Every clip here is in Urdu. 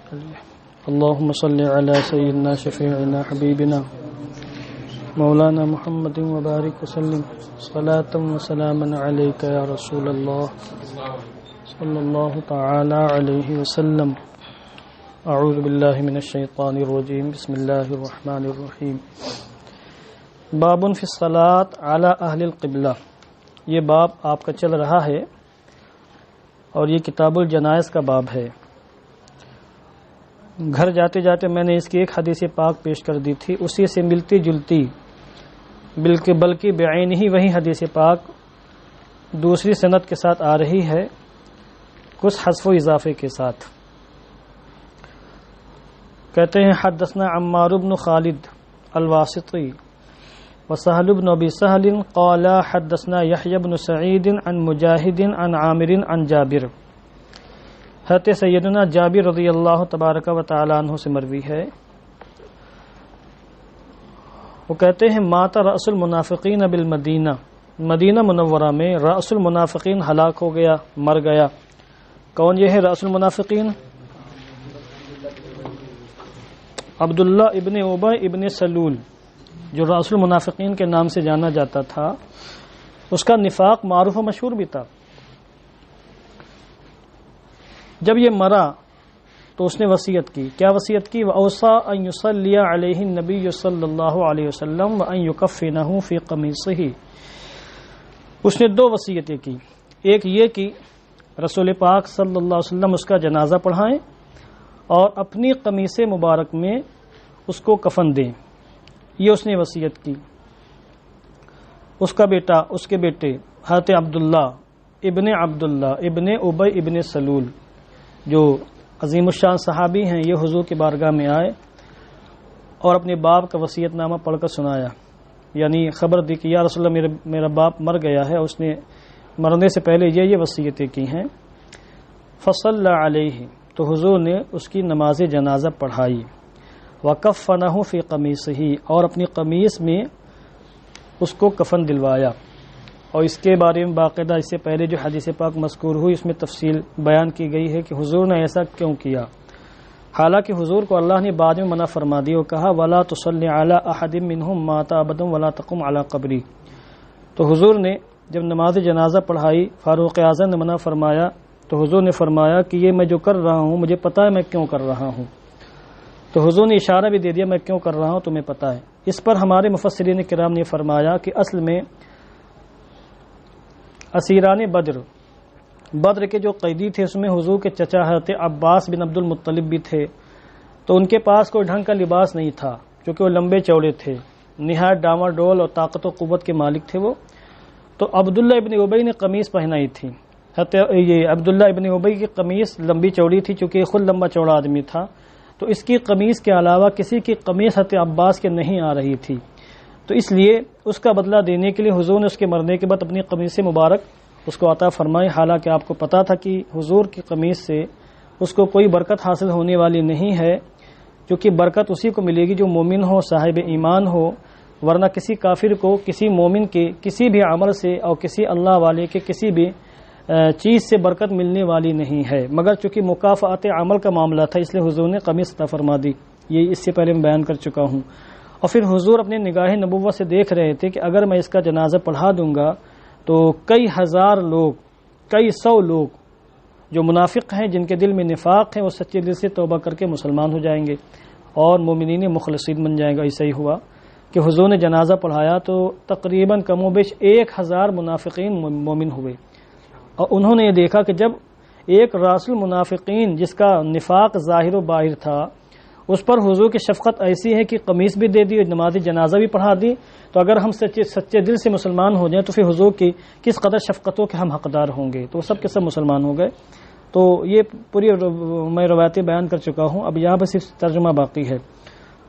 اللهم صل على سيدنا شفيعنا حبيبنا مولانا محمد وبارك وسلم صلاة وسلاما عليك يا رسول الله صلى الله تعالى عليه وسلم. اعوذ باللہ من الشیطان الرجیم. بسم اللہ الرحمن الرحیم. باب فی الصلاۃ علی اہل القبلہ. یہ باب آپ کا چل رہا ہے اور یہ کتاب الجنائز کا باب ہے. گھر جاتے جاتے میں نے اس کی ایک حدیث پاک پیش کر دی تھی، اسی سے ملتی جلتی بلکہ بعین ہی وہی حدیث پاک دوسری سند کے ساتھ آ رہی ہے، کچھ حذف و اضافے کے ساتھ. کہتے ہیں حدثنا عمار بن خالد الواسطی وسہل بن ابی سہل قال حدثنا یحیی بن سعید عن مجاہد عن عامر عن جابر. حضرت سیدنا جابر رضی اللہ تبارک و تعالی عنہ سے مروی ہے. وہ کہتے ہیں مات رأس المنافقین بالمدینہ، مدینہ منورہ میں رأس المنافقین ہلاک ہو گیا، مر گیا. کون یہ ہے رأس المنافقین؟ عبداللہ ابن ابی ابن سلول، جو رأس المنافقین کے نام سے جانا جاتا تھا. اس کا نفاق معروف و مشہور بھی تھا. جب یہ مرا تو اس نے وصیت کی. کیا وصیت کی؟ وَأَوْصَىٰ أَن يُصَلِّيَ عَلَيْهِ النَّبِيُّ صلی اللہ علیہ وسلم وَأَن يُكَفِّنَهُ فِي قَمِيصِهِ. اس نے دو وصیتیں کی. ایک یہ کہ رسول پاک صلی اللہ علیہ وسلم اس کا جنازہ پڑھائیں اور اپنی قمیص مبارک میں اس کو کفن دیں. یہ اس نے وصیت کی. اس کا بیٹا، اس کے بیٹے حضرت عبداللہ ابن ابی ابن سلول، جو عظیم الشان صحابی ہیں، یہ حضور کی بارگاہ میں آئے اور اپنے باپ کا وصیت نامہ پڑھ کر سنایا. یعنی خبر دی کہ یا رسول اللہ میرا باپ مر گیا ہے، اس نے مرنے سے پہلے یہ وصیتیں کی ہیں. فصلی علیہ، تو حضور نے اس کی نماز جنازہ پڑھائی. وکفنہ فی قمیصہ، اور اپنی قمیص میں اس کو کفن دلوایا. اور اس کے بارے میں باقاعدہ اس سے پہلے جو حدیث پاک مذکور ہوئی اس میں تفصیل بیان کی گئی ہے کہ حضور نے ایسا کیوں کیا. حالانکہ حضور کو اللہ نے بعد میں منع فرما دی اور کہا وَلَا تُصَلِّ عَلَىٰ أَحَدٍ مِّنْهُمْ مَاتَ أَبَدًا وَلَا تَقُمْ عَلَىٰ قَبْرِهِ. تو حضور نے جب نماز جنازہ پڑھائی، فاروق اعظم نے منع فرمایا تو حضور نے فرمایا کہ یہ میں جو کر رہا ہوں مجھے پتہ ہے میں کیوں کر رہا ہوں. تو حضور نے اشارہ بھی دے دیا میں کیوں کر رہا ہوں تمہیں پتہ ہے. اس پر ہمارے مفسرین کرام نے فرمایا کہ اصل میں اسیران بدر کے جو قیدی تھے اس میں حضور کے چچا حضرت عباس بن عبد المطلب بھی تھے. تو ان کے پاس کوئی ڈھنگ کا لباس نہیں تھا کیونکہ وہ لمبے چوڑے تھے، نہایت ڈاما ڈول اور طاقت و قوت کے مالک تھے وہ. تو عبداللہ ابن ابی نے قمیص پہنائی تھی. یہ عبداللہ ابن ابی کی قمیص لمبی چوڑی تھی چونکہ خود لمبا چوڑا آدمی تھا. تو اس کی قمیص کے علاوہ کسی کی قمیص حضرت عباس کے نہیں آ رہی تھی. تو اس لیے اس کا بدلہ دینے کے لیے حضور نے اس کے مرنے کے بعد اپنی قمیص مبارک اس کو عطا فرمائی. حالانکہ آپ کو پتا تھا کہ حضور کی قمیص سے اس کو کوئی برکت حاصل ہونے والی نہیں ہے، کیونکہ برکت اسی کو ملے گی جو مومن ہو، صاحب ایمان ہو. ورنہ کسی کافر کو کسی مومن کے کسی بھی عمل سے اور کسی اللہ والے کے کسی بھی چیز سے برکت ملنے والی نہیں ہے، مگر چونکہ مکافات عمل کا معاملہ تھا اس لیے حضور نے قمیص عطا فرما دی. یہ اس سے پہلے میں بیان کر چکا ہوں. اور پھر حضور اپنے نگاہ نبوت سے دیکھ رہے تھے کہ اگر میں اس کا جنازہ پڑھا دوں گا تو کئی ہزار لوگ، کئی سو لوگ جو منافق ہیں، جن کے دل میں نفاق ہے، وہ سچے دل سے توبہ کر کے مسلمان ہو جائیں گے اور مومنین مخلصین بن جائیں گا. ایسا ہی ہوا کہ حضور نے جنازہ پڑھایا تو تقریباً کم و بیش 1000 منافقین مومن ہوئے. اور انہوں نے یہ دیکھا کہ جب ایک رأس المنافقین جس کا نفاق ظاہر و باہر تھا اس پر حضور کی شفقت ایسی ہے کہ قمیص بھی دے دی اور نماز جنازہ بھی پڑھا دی، تو اگر ہم سچے دل سے مسلمان ہو جائیں تو پھر حضور کی کس قدر شفقتوں کے ہم حقدار ہوں گے. تو سب کے سب مسلمان ہو گئے. تو یہ پوری میں روایتیں بیان کر چکا ہوں، اب یہاں پر صرف ترجمہ باقی ہے.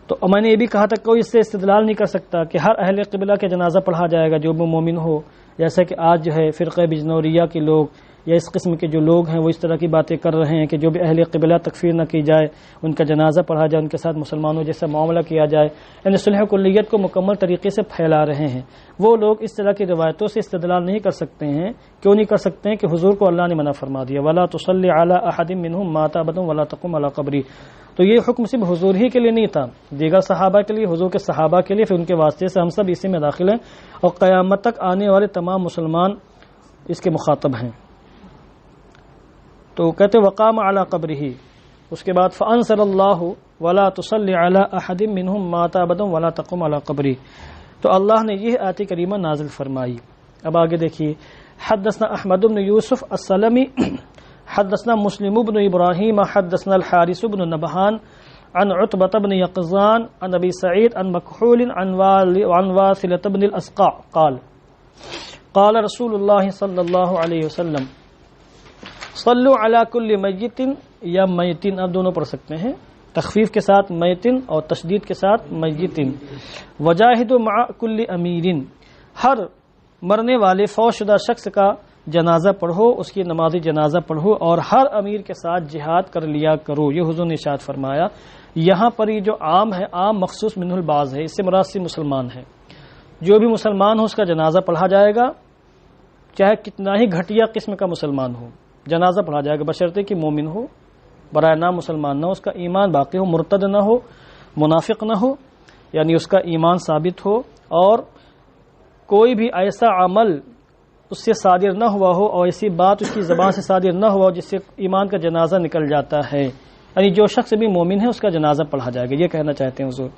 تو میں نے یہ بھی کہا تھا کوئی اس سے استدلال نہیں کر سکتا کہ ہر اہل قبلہ کے جنازہ پڑھا جائے گا جو بھی مومن ہو، جیسا کہ آج جو ہے فرقہ بجنوریہ کے لوگ یا اس قسم کے جو لوگ ہیں وہ اس طرح کی باتیں کر رہے ہیں کہ جو بھی اہل قبلہ تکفیر نہ کی جائے، ان کا جنازہ پڑھا جائے، ان کے ساتھ مسلمانوں جیسا معاملہ کیا جائے، یعنی صلح کلیت کو مکمل طریقے سے پھیلا رہے ہیں، وہ لوگ اس طرح کی روایتوں سے استدلال نہیں کر سکتے ہیں۔ کیوں نہیں کر سکتے ہیں؟ کہ حضور کو اللہ نے منع فرما دیا، وَلَا تُصَلِّ عَلَىٰ أَحَدٍ مِّنْهُمْ مَاتَ أَبَدًا وَلَا تَقُمْ عَلَىٰ قَبْرِهِ۔ تو یہ حکم صرف حضور ہی کے لیے نہیں تھا، دیگر صحابہ کے لیے، حضور کے صحابہ کے لیے، پھر ان کے واسطے سے ہم سب اسی میں داخل ہیں، اور قیامت تک آنے والے تمام مسلمان اس کے مخاطب ہیں۔ تو کہتے وقام علی قبرہ، اس کے بعد فانزل اللہ ولا تصلی علی احد منهم مات ابدا ولا تقم علی قبرہ، تو اللہ نے یہ آیت کریمہ نازل فرمائی۔ اب آگے دیکھیے، حدثنا احمد بن یوسف السلمی حدثنا مسلم بن ابراہیم حدثنا الحارث بن نبہان عن عتبة بن یقظان عن ابی سعید عن مکحول عن واثلة بن الاسقع قال قال رسول اللہ صلی اللہ علیہ وسلم صلو علی کل میت یا میتن، اب دونوں پڑھ سکتے ہیں، تخفیف کے ساتھ میتن اور تشدید کے ساتھ میتن، وجاہدوا مع کل امیر، ہر مرنے والے فوت شدہ شخص کا جنازہ پڑھو، اس کی نماز جنازہ پڑھو، اور ہر امیر کے ساتھ جہاد کر لیا کرو، یہ حضور نے ارشاد فرمایا۔ یہاں پر یہ جو عام ہے، عام مخصوص منہ البعض ہے، اس سے مراد صرف مسلمان ہے، جو بھی مسلمان ہو اس کا جنازہ پڑھا جائے گا، چاہے کتنا ہی گھٹیا قسم کا مسلمان ہو، جنازہ پڑھا جائے گا، بشرطے کہ مومن ہو، برائے نام مسلمان نہ ہو، اس کا ایمان باقی ہو، مرتد نہ ہو، منافق نہ ہو، یعنی اس کا ایمان ثابت ہو، اور کوئی بھی ایسا عمل اس سے صادر نہ ہوا ہو اور ایسی بات اس کی زبان سے صادر نہ ہوا ہو جس سے ایمان کا جنازہ نکل جاتا ہے، یعنی جو شخص بھی مومن ہے اس کا جنازہ پڑھا جائے گا، یہ کہنا چاہتے ہیں حضور۔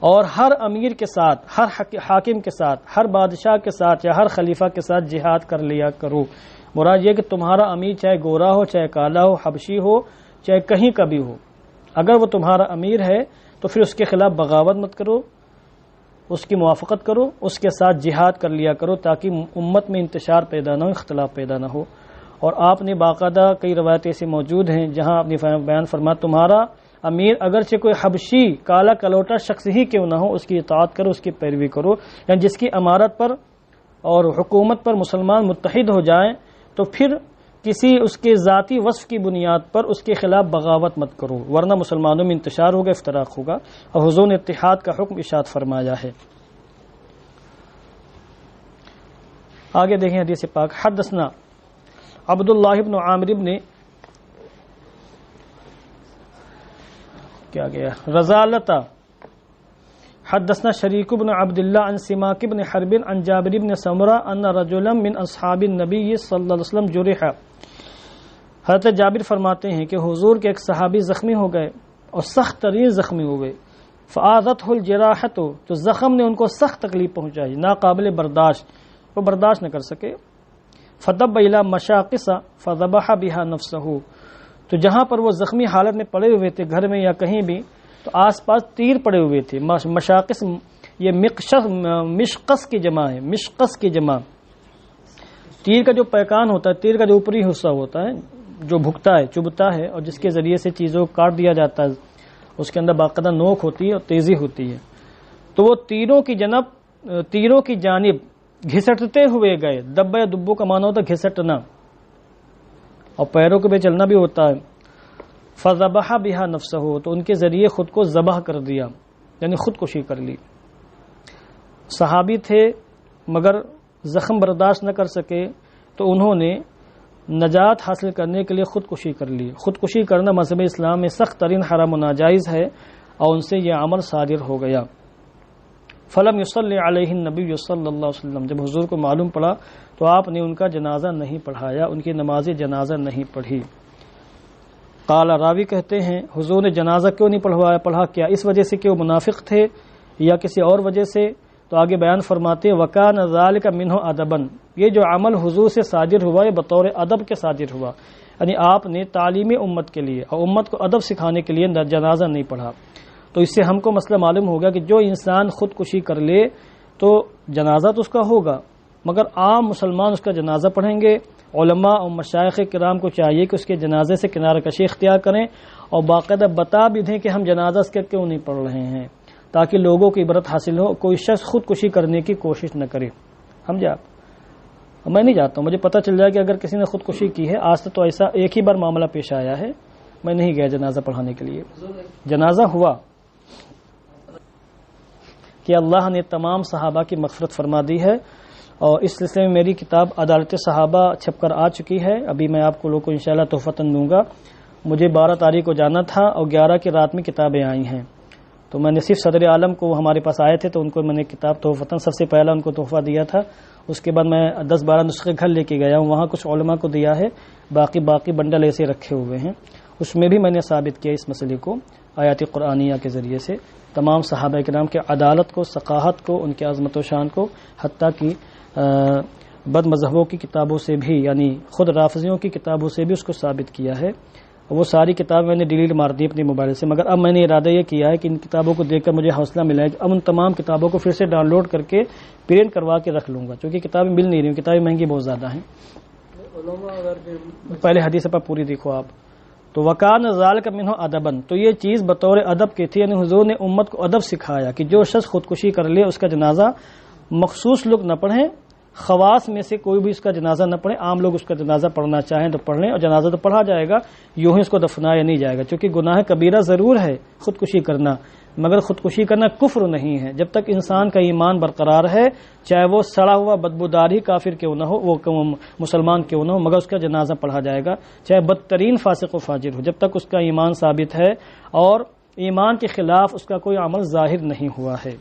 اور ہر امیر کے ساتھ، ہر حاکم کے ساتھ، ہر بادشاہ کے ساتھ یا ہر خلیفہ کے ساتھ جہاد کر لیا کرو۔ مراد یہ کہ تمہارا امیر چاہے گورا ہو، چاہے کالا ہو، حبشی ہو، چاہے کہیں کا بھی ہو، اگر وہ تمہارا امیر ہے تو پھر اس کے خلاف بغاوت مت کرو، اس کی موافقت کرو، اس کے ساتھ جہاد کر لیا کرو، تاکہ امت میں انتشار پیدا نہ ہو، اختلاف پیدا نہ ہو۔ اور آپ نے باقاعدہ کئی روایتیں ایسی موجود ہیں جہاں آپ نے بیان فرمایا تمہارا امیر اگرچہ کوئی حبشی کالا کلوٹا شخص ہی کیوں نہ ہو، اس کی اطاعت کرو، اس کی پیروی کرو، یعنی جس کی امارت پر اور حکومت پر مسلمان متحد ہو جائیں تو پھر کسی اس کے ذاتی وصف کی بنیاد پر اس کے خلاف بغاوت مت کرو، ورنہ مسلمانوں میں انتشار ہوگا، افتراق ہوگا، اور حضور نے اتحاد کا حکم ارشاد فرمایا ہے۔ آگے دیکھیں حدیث پاک، حدثنا عبداللہ بن عامر بن کیا گیا رضالتا حدثنا شریک بن عبداللہ عن سماک بن حرب عن جابر بن سمرہ ان رجلا من اصحاب النبی صلی اللہ علیہ وسلم جرح، حضرت جابر فرماتے ہیں کہ حضور کے ایک صحابی زخمی ہو گئے اور سخت ترین زخمی ہو گئے، فآذته الجراحۃ، تو زخم نے ان کو سخت تکلیف پہنچائی، ناقابل برداشت، وہ برداشت نہ کر سکے، فدب الی مشاقص فذبح بها نفسه، تو جہاں پر وہ زخمی حالت میں پڑے ہوئے تھے گھر میں یا کہیں بھی، تو آس پاس تیر پڑے ہوئے تھے، مشاقص یہ مشقص کی جمع ہے، مشقص کی جمع، تیر کا جو پیکان ہوتا ہے، تیر کا جو اوپری حصہ ہوتا ہے جو بھگتا ہے، چبھتا ہے، اور جس کے ذریعے سے چیزوں کو کاٹ دیا جاتا ہے، اس کے اندر باقاعدہ نوک ہوتی ہے اور تیزی ہوتی ہے، تو وہ تیروں کی جانب گھسٹتے ہوئے گئے، دبا یا دبو کا معنی ہوتا ہے گھسٹنا، اور پیروں کے بھی چلنا بھی ہوتا ہے، فذبح بها نفسه، تو ان کے ذریعے خود کو ذبح کر دیا، یعنی خودکشی کر لی۔ صحابی تھے مگر زخم برداشت نہ کر سکے تو انہوں نے نجات حاصل کرنے کے لیے خودکشی کر لی۔ خودکشی کرنا مذہب اسلام میں سخت ترین حرام و ناجائز ہے، اور ان سے یہ عمل صادر ہو گیا۔ فلم یصلی علیہ النبی صلی اللہ علیہ وسلم، جب حضور کو معلوم پڑا تو آپ نے ان کا جنازہ نہیں پڑھایا، ان کی نماز جنازہ نہیں پڑھی۔ قال، راوی کہتے ہیں حضور نے جنازہ کیوں نہیں پڑھا کیا؟ اس وجہ سے کہ وہ منافق تھے یا کسی اور وجہ سے؟ تو آگے بیان فرماتے وکان ذالک منہ ادبا، یہ جو عمل حضور سے صادر ہوا یہ بطور ادب کے صادر ہوا، یعنی آپ نے تعلیم امت کے لیے اور امت کو ادب سکھانے کے لیے جنازہ نہیں پڑھا۔ تو اس سے ہم کو مسئلہ معلوم ہوگا کہ جو انسان خودکشی کر لے تو جنازہ تو اس کا ہوگا، مگر عام مسلمان اس کا جنازہ پڑھیں گے۔ علماء اور مشائخ کرام کو چاہیے کہ اس کے جنازے سے کنارہ کشی اختیار کریں اور باقاعدہ بتا بھی دیں کہ ہم جنازہ اس کے کیوں نہیں پڑھ رہے ہیں، تاکہ لوگوں کی عبرت حاصل ہو، کوئی شخص خودکشی کرنے کی کوشش نہ کرے، سمجھا؟ میں نہیں جاتا ہوں. مجھے پتہ چل جائے کہ اگر کسی نے خودکشی کی ہے، آج تک تو ایسا ایک ہی بار معاملہ پیش آیا ہے، میں نہیں گیا جنازہ پڑھانے کے لیے. جنازہ ہوا کہ اللہ نے تمام صحابہ کی مغفرت فرما دی ہے، اور اس سلسلے میں میری کتاب عدالت صحابہ چھپ کر آ چکی ہے. ابھی میں آپ کو لوگوں کو انشاءاللہ تحفتاً دوں گا. مجھے 12 تاریخ کو جانا تھا اور 11 کی رات میں کتابیں آئی ہیں، تو میں نے صرف صدر عالم کو ہمارے پاس آئے تھے تو ان کو میں نے کتاب تحفتاً سب سے پہلا ان کو تحفہ دیا تھا. اس کے بعد میں 10-12 نسخے گھر لے کے گیا ہوں، وہاں کچھ علماء کو دیا ہے، باقی بنڈل ایسے رکھے ہوئے ہیں. اس میں بھی میں نے ثابت کیا اس مسئلے کو آیات قرآنیہ کے ذریعے سے، تمام صحابہ کرام کے عدالت کو، ثقافت کو، ان کے عظمت و شان کو، حتیٰ کہ بد مذہبوں کی کتابوں سے بھی، یعنی خود رافضیوں کی کتابوں سے بھی اس کو ثابت کیا ہے. وہ ساری کتابیں میں نے ڈیلیٹ مار دی اپنے موبائل سے، مگر اب میں نے ارادہ یہ کیا ہے کہ ان کتابوں کو دیکھ کر مجھے حوصلہ ملا ہے کہ اب ان تمام کتابوں کو پھر سے ڈاؤن لوڈ کر کے پرنٹ کروا کے رکھ لوں گا، کیونکہ کتابیں مل نہیں رہی ہیں، کتابیں مہنگی بہت زیادہ ہیں. پہلے حدیث پر پوری دیکھو آپ. تو وکان ذالک منہ ادبن، تو یہ چیز بطور ادب کی تھی، یعنی حضور نے امت کو ادب سکھایا کہ جو شخص خودکشی کر لے اس کا جنازہ مخصوص لوگ نہ پڑھیں، خواص میں سے کوئی بھی اس کا جنازہ نہ پڑھے، عام لوگ اس کا جنازہ پڑھنا چاہیں تو پڑھ لیں، اور جنازہ تو پڑھا جائے گا، یوں ہی اس کو دفنایا نہیں جائے گا. چونکہ گناہ کبیرہ ضرور ہے خودکشی کرنا، مگر خودکشی کرنا کفر نہیں ہے. جب تک انسان کا ایمان برقرار ہے، چاہے وہ سڑا ہوا بدبودار ہی کافر کیوں نہ ہو، وہ مسلمان کیوں نہ ہو، مگر اس کا جنازہ پڑھا جائے گا، چاہے بدترین فاسق و فاجر ہو، جب تک اس کا ایمان ثابت ہے اور ایمان کے خلاف اس کا کوئی عمل ظاہر نہیں ہوا ہے.